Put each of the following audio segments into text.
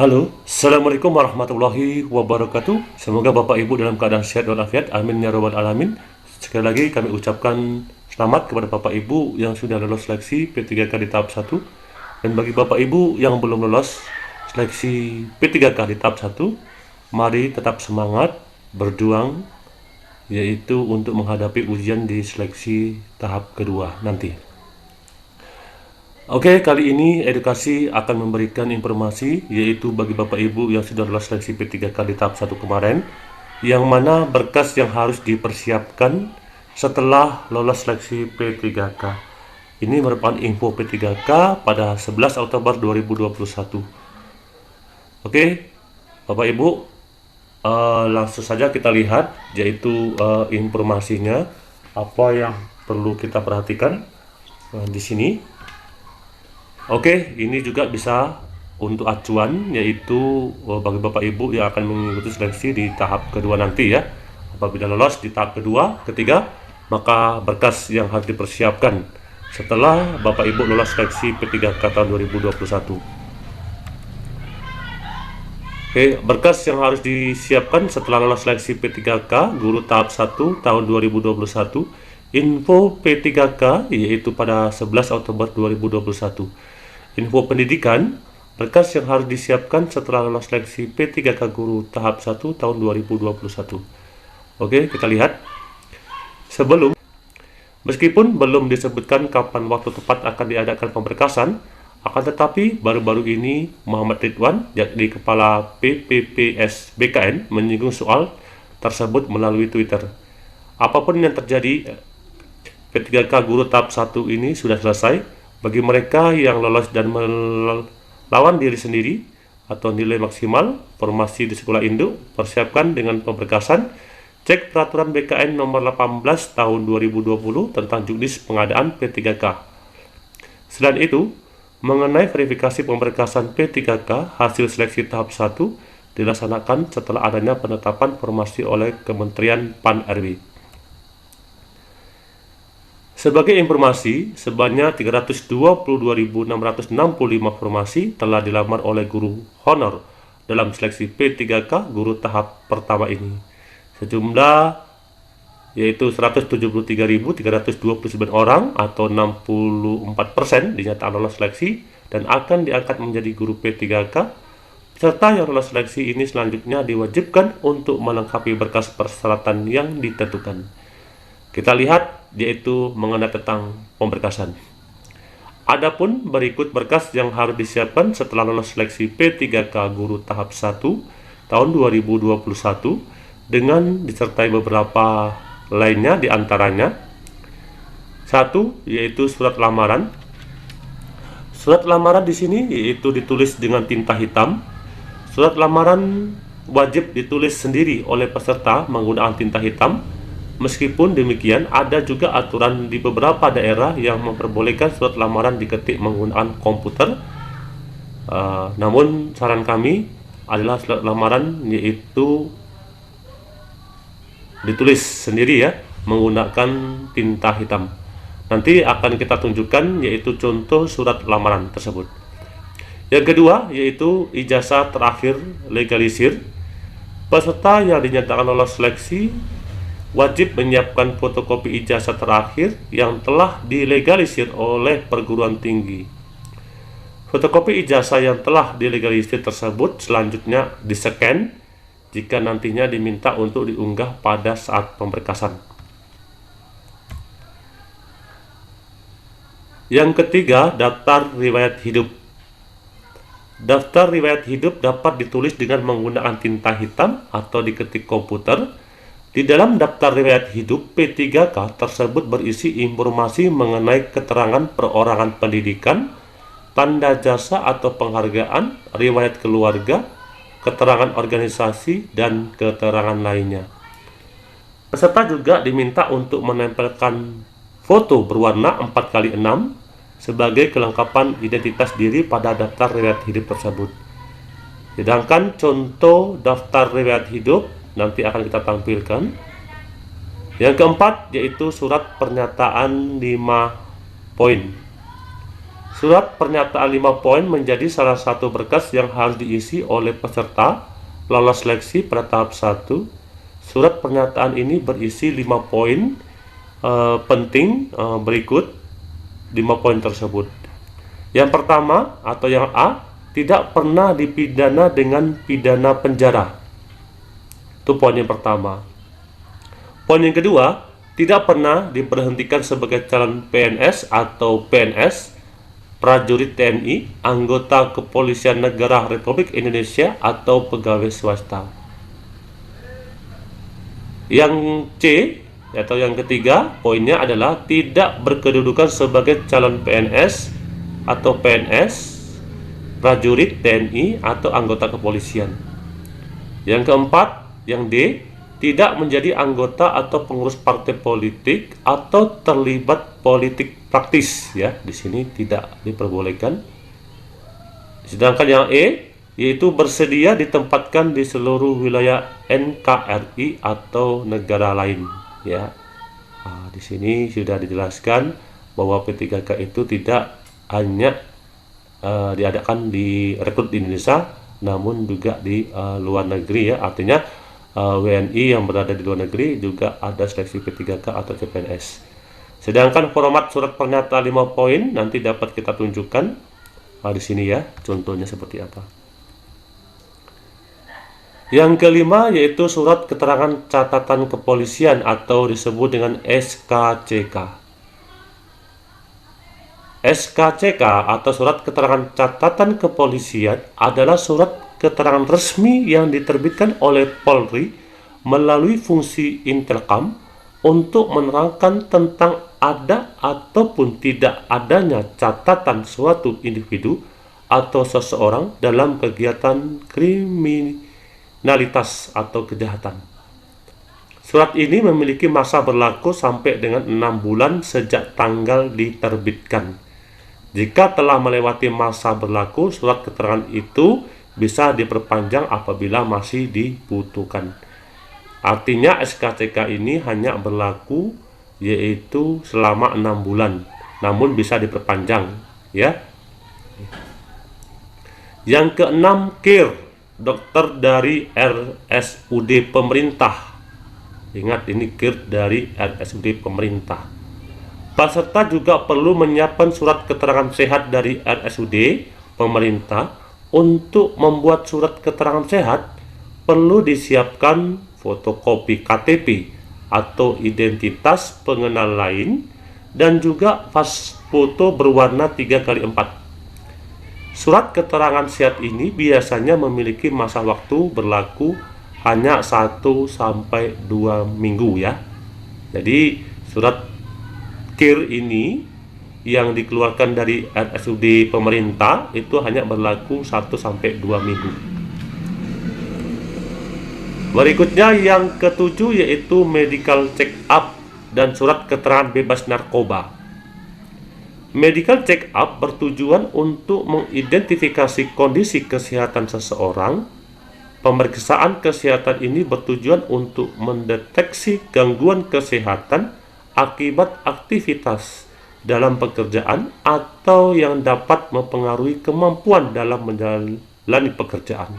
Halo, Assalamualaikum warahmatullahi wabarakatuh. Semoga Bapak Ibu dalam keadaan sehat walafiat. Amin ya robbal alamin. Sekali lagi kami ucapkan selamat kepada Bapak Ibu yang sudah lolos seleksi P3K di tahap 1. Dan bagi Bapak Ibu yang belum lolos seleksi P3K di tahap 1, mari tetap semangat, berjuang, yaitu untuk menghadapi ujian di seleksi tahap kedua nanti. Oke, kali ini edukasi akan memberikan informasi, yaitu bagi Bapak Ibu yang sudah lolos seleksi P3K di tahap 1 kemarin, yang mana berkas yang harus dipersiapkan setelah lolos seleksi P3K. Ini merupakan info P3K pada 11 Oktober 2021. Oke, Bapak Ibu, langsung saja kita lihat, yaitu informasinya, apa yang perlu kita perhatikan di sini. Oke, ini juga bisa untuk acuan, yaitu bagi Bapak Ibu yang akan mengikuti seleksi di tahap kedua nanti ya. Apabila lolos di tahap kedua, ketiga, maka berkas yang harus dipersiapkan setelah Bapak Ibu lolos seleksi P3K tahun 2021. Oke, berkas yang harus disiapkan setelah lolos seleksi P3K Guru tahap 1 tahun 2021. Info P3K yaitu pada 11 Oktober 2021. Info pendidikan, berkas yang harus disiapkan setelah lolos seleksi P3K Guru tahap 1 tahun 2021. Oke, kita lihat. Meskipun belum disebutkan kapan waktu tepat akan diadakan pemberkasan, akan tetapi baru-baru ini Muhammad Ridwan, yakni Kepala PPPS BKN, menyinggung soal tersebut melalui Twitter. Apapun yang terjadi, P3K Guru tahap 1 ini sudah selesai. Bagi mereka yang lolos dan melawan diri sendiri atau nilai maksimal formasi di sekolah induk, persiapkan dengan pemberkasan. Cek peraturan BKN nomor 18 tahun 2020 tentang juknis pengadaan P3K. Selain itu, mengenai verifikasi pemberkasan P3K hasil seleksi tahap 1 dilaksanakan setelah adanya penetapan formasi oleh Kementerian Pan-RB. Sebagai informasi, sebanyak 322.665 formasi telah dilamar oleh guru honor dalam seleksi P3K Guru tahap pertama ini. Sejumlah yaitu 173.329 orang atau 64% dinyatakan lolos seleksi dan akan diangkat menjadi guru P3K. Peserta yang lolos seleksi ini selanjutnya diwajibkan untuk melengkapi berkas persyaratan yang ditentukan. Kita lihat, yaitu mengenai tentang pemberkasan. Adapun berikut berkas yang harus disiapkan setelah lolos seleksi P3K Guru tahap 1 tahun 2021 dengan disertai beberapa lainnya, diantaranya 1. Yaitu surat lamaran. Surat lamaran di sini yaitu ditulis dengan tinta hitam. Surat lamaran wajib ditulis sendiri oleh peserta menggunakan tinta hitam. Meskipun demikian, ada juga aturan di beberapa daerah yang memperbolehkan surat lamaran diketik menggunakan komputer. Namun saran kami adalah surat lamaran yaitu ditulis sendiri ya, menggunakan tinta hitam. Nanti akan kita tunjukkan yaitu contoh surat lamaran tersebut. Yang kedua yaitu ijazah terakhir legalisir. Peserta yang dinyatakan lolos seleksi wajib menyiapkan fotokopi ijazah terakhir yang telah dilegalisir oleh perguruan tinggi. Fotokopi ijazah yang telah dilegalisir tersebut selanjutnya di-scan jika nantinya diminta untuk diunggah pada saat pemberkasan. Yang ketiga, daftar riwayat hidup. Daftar riwayat hidup dapat ditulis dengan menggunakan tinta hitam atau diketik komputer. Di dalam daftar riwayat hidup P3K tersebut berisi informasi mengenai keterangan perorangan pendidikan, tanda jasa atau penghargaan, riwayat keluarga, keterangan organisasi, dan keterangan lainnya. Peserta juga diminta untuk menempelkan foto berwarna 4x6 sebagai kelengkapan identitas diri pada daftar riwayat hidup tersebut. Sedangkan contoh daftar riwayat hidup nanti akan kita tampilkan. Yang keempat yaitu surat pernyataan 5 poin. Surat pernyataan 5 poin menjadi salah satu berkas yang harus diisi oleh peserta lolos seleksi pada tahap 1. Surat pernyataan ini berisi 5 poin penting berikut 5 poin tersebut. Yang pertama atau yang A, tidak pernah dipidana dengan pidana penjara. Itu poin yang pertama. Poin yang kedua, tidak pernah diberhentikan sebagai calon PNS atau PNS, prajurit TNI, anggota Kepolisian Negara Republik Indonesia, atau pegawai swasta. Yang C atau yang ketiga, poinnya adalah tidak berkedudukan sebagai calon PNS atau PNS, prajurit TNI, atau anggota kepolisian. Yang keempat, yang D, tidak menjadi anggota atau pengurus partai politik atau terlibat politik praktis, ya. Di sini tidak diperbolehkan. Sedangkan yang E, yaitu bersedia ditempatkan di seluruh wilayah NKRI atau negara lain, ya. Nah, di sini sudah dijelaskan bahwa P3K itu tidak hanya diadakan di rekrut di Indonesia, namun juga di luar negeri, ya. Artinya WNI yang berada di luar negeri juga ada seleksi P3K atau CPNS. Sedangkan format surat pernyataan 5 poin nanti dapat kita tunjukkan di sini, ya, contohnya seperti apa. Yang kelima yaitu surat keterangan catatan kepolisian atau disebut dengan SKCK. SKCK atau surat keterangan catatan kepolisian adalah surat keterangan resmi yang diterbitkan oleh Polri melalui fungsi Intelkam untuk menerangkan tentang ada ataupun tidak adanya catatan suatu individu atau seseorang dalam kegiatan kriminalitas atau kejahatan. Surat ini memiliki masa berlaku sampai dengan 6 bulan sejak tanggal diterbitkan. Jika telah melewati masa berlaku, surat keterangan itu bisa diperpanjang apabila masih dibutuhkan. Artinya SKCK ini hanya berlaku yaitu selama 6 bulan, namun bisa diperpanjang, ya. Yang keenam, KIR, dokter dari RSUD pemerintah. Ingat, ini KIR dari RSUD pemerintah. Peserta juga perlu menyiapkan surat keterangan sehat dari RSUD pemerintah. Untuk membuat surat keterangan sehat, perlu disiapkan fotokopi KTP atau identitas pengenal lain dan juga foto berwarna 3x4. Surat keterangan sehat ini biasanya memiliki masa waktu berlaku hanya 1-2 minggu, ya. Jadi surat KIR ini yang dikeluarkan dari RSUD pemerintah itu hanya berlaku 1-2 minggu. Berikutnya yang ketujuh yaitu medical check up dan surat keterangan bebas narkoba. Medical check up bertujuan untuk mengidentifikasi kondisi kesehatan seseorang. Pemeriksaan kesehatan ini bertujuan untuk mendeteksi gangguan kesehatan akibat aktivitas dalam pekerjaan atau yang dapat mempengaruhi kemampuan dalam menjalani pekerjaan.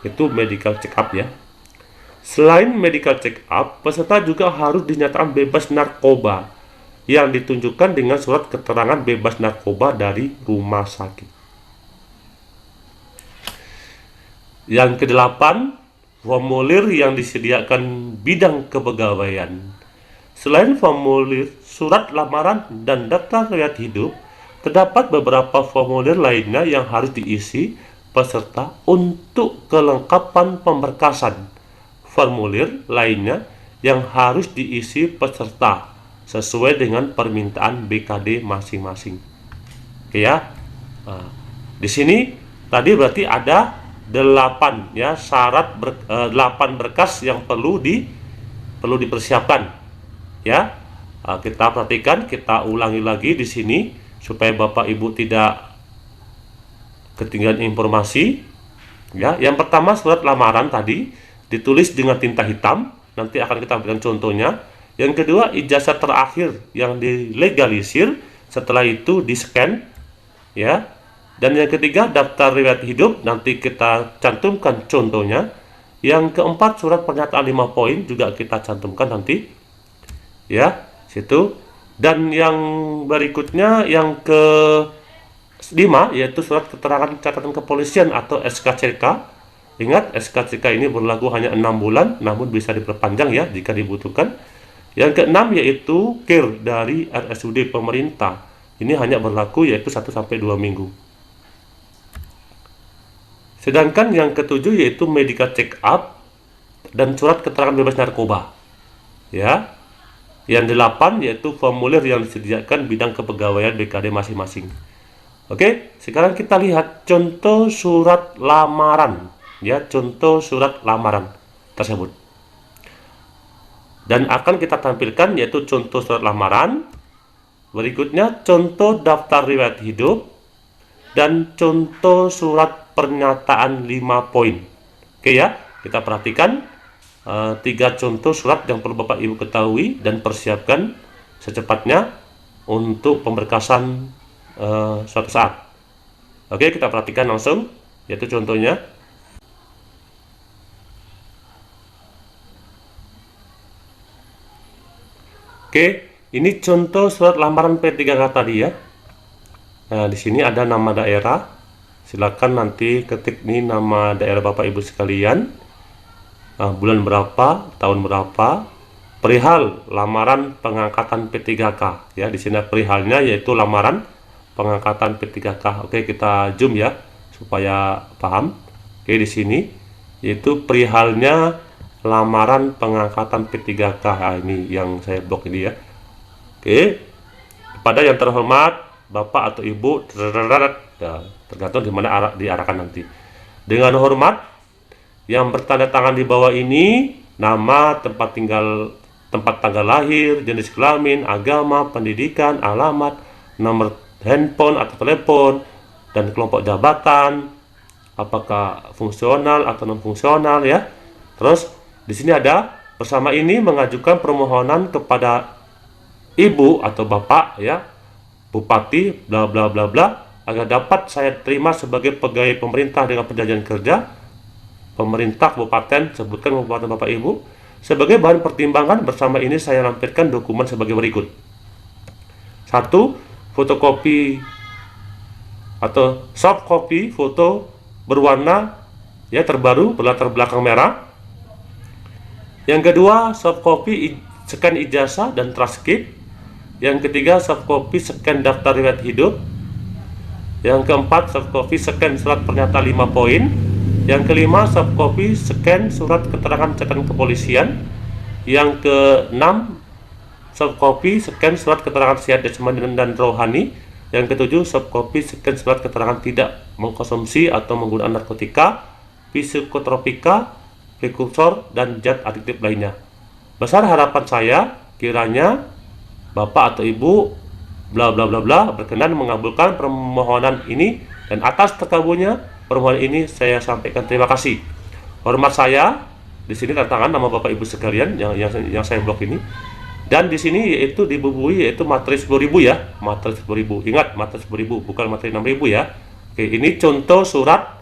Itu medical check up, ya. Selain medical check up, peserta juga harus dinyatakan bebas narkoba yang ditunjukkan dengan surat keterangan bebas narkoba dari rumah sakit. Yang kedelapan, formulir yang disediakan bidang kepegawaian. Selain formulir surat lamaran dan daftar riwayat hidup, terdapat beberapa formulir lainnya yang harus diisi peserta untuk kelengkapan pemberkasan. Formulir lainnya yang harus diisi peserta sesuai dengan permintaan BKD masing-masing. Oke, ya. Nah, di sini tadi berarti ada 8, ya, syarat 8 berkas yang perlu dipersiapkan. Ya, kita perhatikan, kita ulangi lagi di sini supaya Bapak Ibu tidak ketinggalan informasi. Ya, yang pertama surat lamaran tadi ditulis dengan tinta hitam, nanti akan kita berikan contohnya. Yang kedua ijazah terakhir yang dilegalisir, setelah itu di-scan ya. Dan yang ketiga, daftar riwayat hidup, nanti kita cantumkan contohnya. Yang keempat, surat pernyataan 5 poin juga kita cantumkan nanti, ya, situ. Dan yang berikutnya, yang ke-5, yaitu surat keterangan catatan kepolisian atau SKCK. Ingat, SKCK ini berlaku hanya 6 bulan, namun bisa diperpanjang ya jika dibutuhkan. Yang keenam yaitu KIR dari RSUD pemerintah. Ini hanya berlaku yaitu 1-2 minggu. Sedangkan yang ketujuh yaitu medical check up dan surat keterangan bebas narkoba. Ya. Yang 8 yaitu formulir yang disediakan bidang kepegawaian BKD masing-masing. Oke, sekarang kita lihat contoh surat lamaran. Ya, contoh surat lamaran tersebut. Dan akan kita tampilkan yaitu contoh surat lamaran. Berikutnya contoh daftar riwayat hidup dan contoh surat pernyataan 5 poin. Oke ya, kita perhatikan 3 contoh surat yang perlu Bapak Ibu ketahui dan persiapkan secepatnya untuk pemberkasan suatu saat. Oke, kita perhatikan langsung, yaitu contohnya. Oke, ini contoh surat lamaran P3K tadi ya. Nah, di sini ada nama daerah. Silakan nanti ketik nih nama daerah Bapak Ibu sekalian. Bulan berapa, tahun berapa. Perihal lamaran pengangkatan P3K ya. Di sini perihalnya yaitu lamaran pengangkatan P3K. Oke, kita zoom ya supaya paham. Oke, di sini yaitu perihalnya lamaran pengangkatan P3K. Nah, ini yang saya blok ini ya. Oke, kepada yang terhormat Bapak atau Ibu, tergantung di mana diarahkan nanti. Dengan hormat, yang bertanda tangan di bawah ini nama, tempat tinggal, tempat tanggal lahir, jenis kelamin, agama, pendidikan, alamat, nomor handphone atau telepon, dan kelompok jabatan, apakah fungsional atau non fungsional ya. Terus di sini ada bersama ini mengajukan permohonan kepada Ibu atau Bapak ya, Bupati bla bla bla bla, agar dapat saya terima sebagai pegawai pemerintah dengan perjanjian kerja pemerintah kabupaten, sebutkan kabupaten Bapak Ibu. Sebagai bahan pertimbangan bersama ini saya lampirkan dokumen sebagai berikut. 1. Fotokopi atau soft copy foto berwarna ya terbaru berlatar belakang merah. Yang kedua, soft copy scan ijazah dan transkrip. Yang ketiga, soft copy scan daftar riwayat hidup. Yang keempat, soft copy scan surat pernyataan 5 poin. Yang kelima, soft copy scan surat keterangan catatan kepolisian. Yang keenam, soft copy scan surat keterangan sehat jasmani dan rohani. Yang ketujuh, soft copy scan surat keterangan tidak mengkonsumsi atau menggunakan narkotika, psikotropika, prekursor, dan zat adiktif lainnya. Besar harapan saya kiranya Bapak atau Ibu bla bla bla bla berkenan mengabulkan permohonan ini, dan atas terkabulnya permohonan ini saya sampaikan terima kasih. Hormat saya di sini tanda tangan nama Bapak Ibu sekalian yang saya blok ini. Dan di sini yaitu dibubui yaitu materi 10.000 ya, materi 10.000. Ingat, materi 10.000 bukan materi 6.000 ya. Oke, ini contoh surat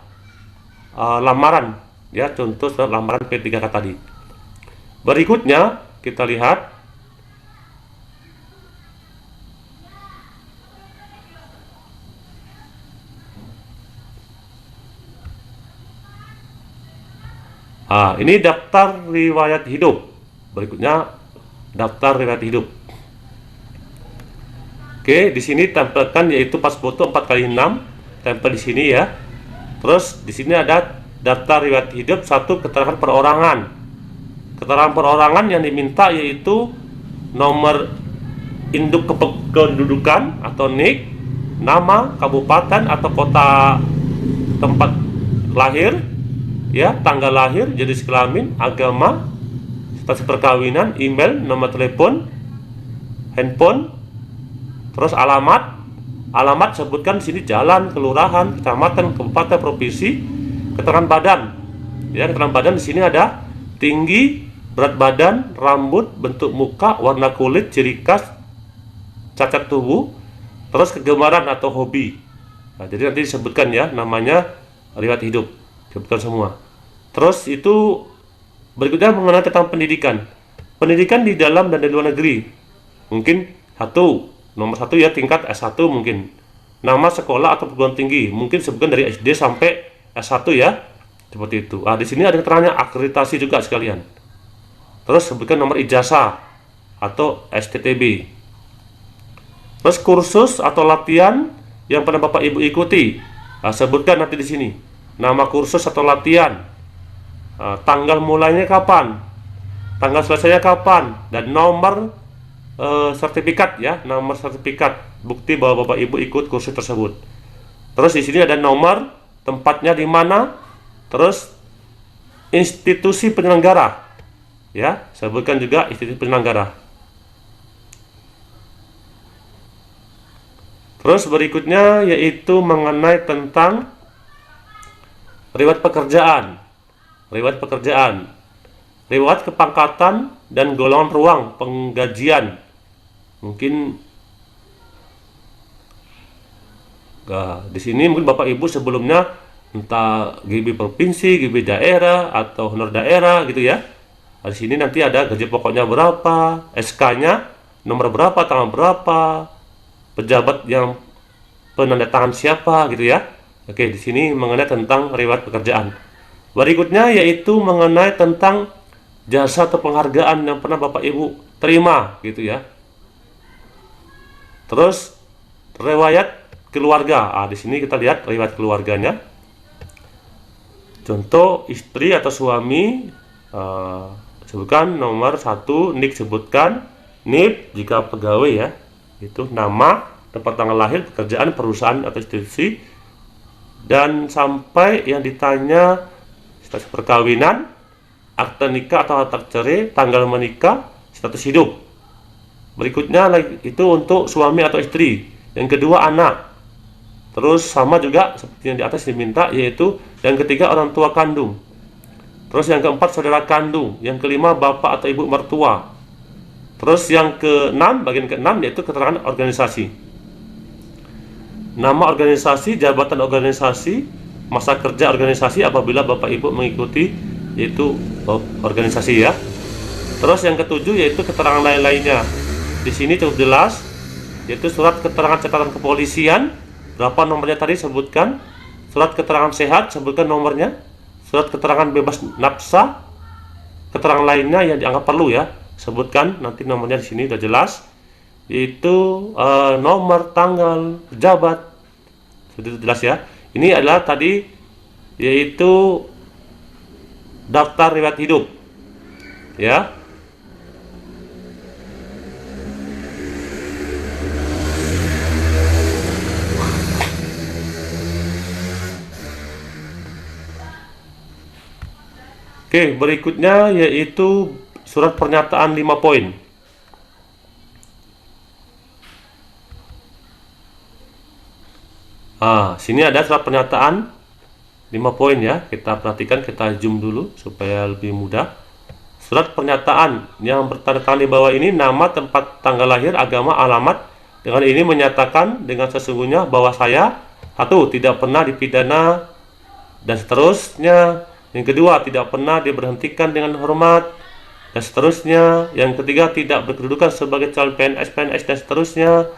lamaran ya, contoh surat lamaran P3K tadi. Berikutnya kita lihat ini daftar riwayat hidup. Berikutnya daftar riwayat hidup. Oke, di sini tempelkan yaitu pas foto 4x6, tempel di sini ya. Terus di sini ada daftar riwayat hidup 1, keterangan perorangan. Keterangan perorangan yang diminta yaitu nomor induk kependudukan atau NIK, nama, kabupaten atau kota tempat lahir, ya, tanggal lahir, jenis kelamin, agama, status perkawinan, email, nomor telepon, handphone, terus alamat. Alamat sebutkan di sini jalan, kelurahan, kecamatan, kabupaten, provinsi. Keterangan badan, ya, keterangan badan di sini ada tinggi, berat badan, rambut, bentuk muka, warna kulit, ciri khas, cacat tubuh, terus kegemaran atau hobi. Nah, jadi nanti disebutkan ya namanya, riwayat hidup, disebutkan semua. Terus itu berikutnya mengenai tentang pendidikan. Pendidikan di dalam dan di luar negeri. Mungkin nomor satu ya, tingkat S1 mungkin. Nama sekolah atau perguruan tinggi, mungkin sebutkan dari SD sampai S1 ya. Seperti itu. Di sini ada keterangannya akreditasi juga sekalian. Terus sebutkan nomor ijazah atau STTB. Terus kursus atau latihan yang pernah Bapak Ibu ikuti. Sebutkan nanti di sini. Nama kursus atau latihan. Tanggal mulainya kapan, tanggal selesainya kapan, dan nomor sertifikat ya, nomor sertifikat bukti bahwa Bapak Ibu ikut kursus tersebut. Terus di sini ada nomor tempatnya di mana, terus institusi penyelenggara ya, sebutkan juga institusi penyelenggara. Terus berikutnya yaitu mengenai tentang riwayat pekerjaan. Riwayat kepangkatan dan golongan ruang penggajian. Mungkin di sini mungkin Bapak Ibu sebelumnya entah GB provinsi, GB daerah atau honor daerah gitu ya. Di sini nanti ada gaji pokoknya berapa, SK-nya nomor berapa, tanggal berapa, pejabat yang penandatangan siapa gitu ya. Oke, di sini mengenai tentang riwayat pekerjaan. Berikutnya yaitu mengenai tentang jasa atau penghargaan yang pernah Bapak Ibu terima gitu ya. Terus riwayat keluarga. Di sini kita lihat riwayat keluarganya. Contoh istri atau suami, sebutkan nomor 1, NIK sebutkan, NIP jika pegawai ya. Itu nama, tempat tanggal lahir, pekerjaan, perusahaan atau institusi, dan sampai yang ditanya status perkawinan, akte nikah atau akte cerai, tanggal menikah, status hidup. Berikutnya lagi itu untuk suami atau istri. Yang kedua anak. Terus sama juga seperti yang di atas diminta, yaitu yang ketiga orang tua kandung. Terus yang keempat saudara kandung. Yang kelima bapak atau ibu mertua. Terus yang keenam, bagian keenam yaitu keterangan organisasi. Nama organisasi, jabatan organisasi, masa kerja organisasi apabila Bapak Ibu mengikuti yaitu organisasi ya. Terus yang ketujuh yaitu keterangan lain-lainnya. Di sini cukup jelas, yaitu surat keterangan catatan kepolisian, berapa nomornya tadi sebutkan. Surat keterangan sehat, sebutkan nomornya. Surat keterangan bebas nafsa, keterangan lainnya yang dianggap perlu ya, sebutkan nanti nomornya di sini sudah jelas. Yaitu nomor, tanggal, pejabat, sudah jelas ya. Ini adalah tadi yaitu daftar riwayat hidup ya. Oke, berikutnya yaitu surat pernyataan 5 poin. Sini ada surat pernyataan 5 poin ya. Kita perhatikan, kita zoom dulu supaya lebih mudah. Surat pernyataan yang bertanda tangan di bawah ini nama, tempat, tanggal lahir, agama, alamat. Dengan ini menyatakan dengan sesungguhnya bahwa saya tidak pernah dipidana dan seterusnya. Yang kedua, tidak pernah diberhentikan dengan hormat dan seterusnya. Yang ketiga, tidak berkedudukan sebagai calon PNS dan seterusnya.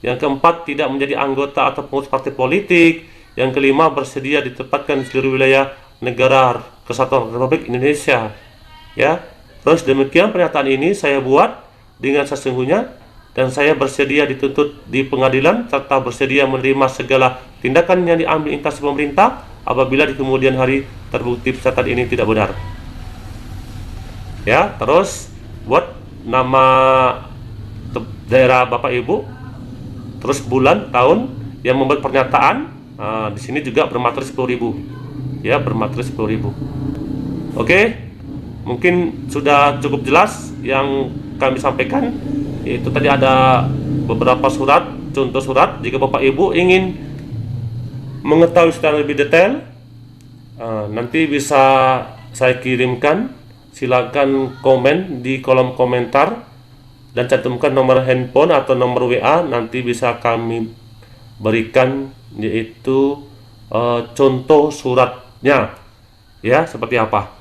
Yang keempat, tidak menjadi anggota atau pengurus partai politik. Yang kelima, bersedia ditempatkan di seluruh wilayah negara Kesatuan Republik Indonesia. Ya, terus demikian pernyataan ini saya buat dengan sesungguhnya dan saya bersedia dituntut di pengadilan serta bersedia menerima segala tindakan yang diambil instansi pemerintah apabila di kemudian hari terbukti pernyataan ini tidak benar. Ya, terus buat nama daerah Bapak Ibu, terus bulan, tahun yang membuat pernyataan. Di sini juga bermateri 10.000 ya, bermateri 10.000. Oke, mungkin sudah cukup jelas yang kami sampaikan. Itu tadi ada beberapa surat, contoh surat. Jika Bapak Ibu ingin mengetahui secara lebih detail, nanti bisa saya kirimkan. Silakan komen di kolom komentar dan cantumkan nomor handphone atau nomor WA, nanti bisa kami berikan, yaitu contoh suratnya ya, seperti apa.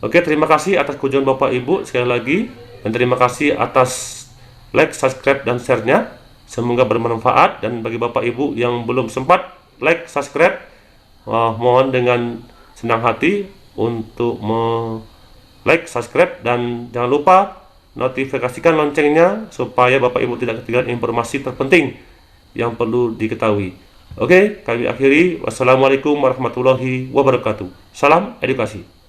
Oke, terima kasih atas kunjungan Bapak Ibu sekali lagi, dan terima kasih atas like, subscribe, dan share-nya. Semoga bermanfaat. Dan bagi Bapak Ibu yang belum sempat like, subscribe, mohon dengan senang hati untuk like, subscribe, dan jangan lupa notifikasikan loncengnya supaya Bapak Ibu tidak ketinggalan informasi terpenting yang perlu diketahui. Oke, kami akhiri. Wassalamualaikum warahmatullahi wabarakatuh. Salam edukasi.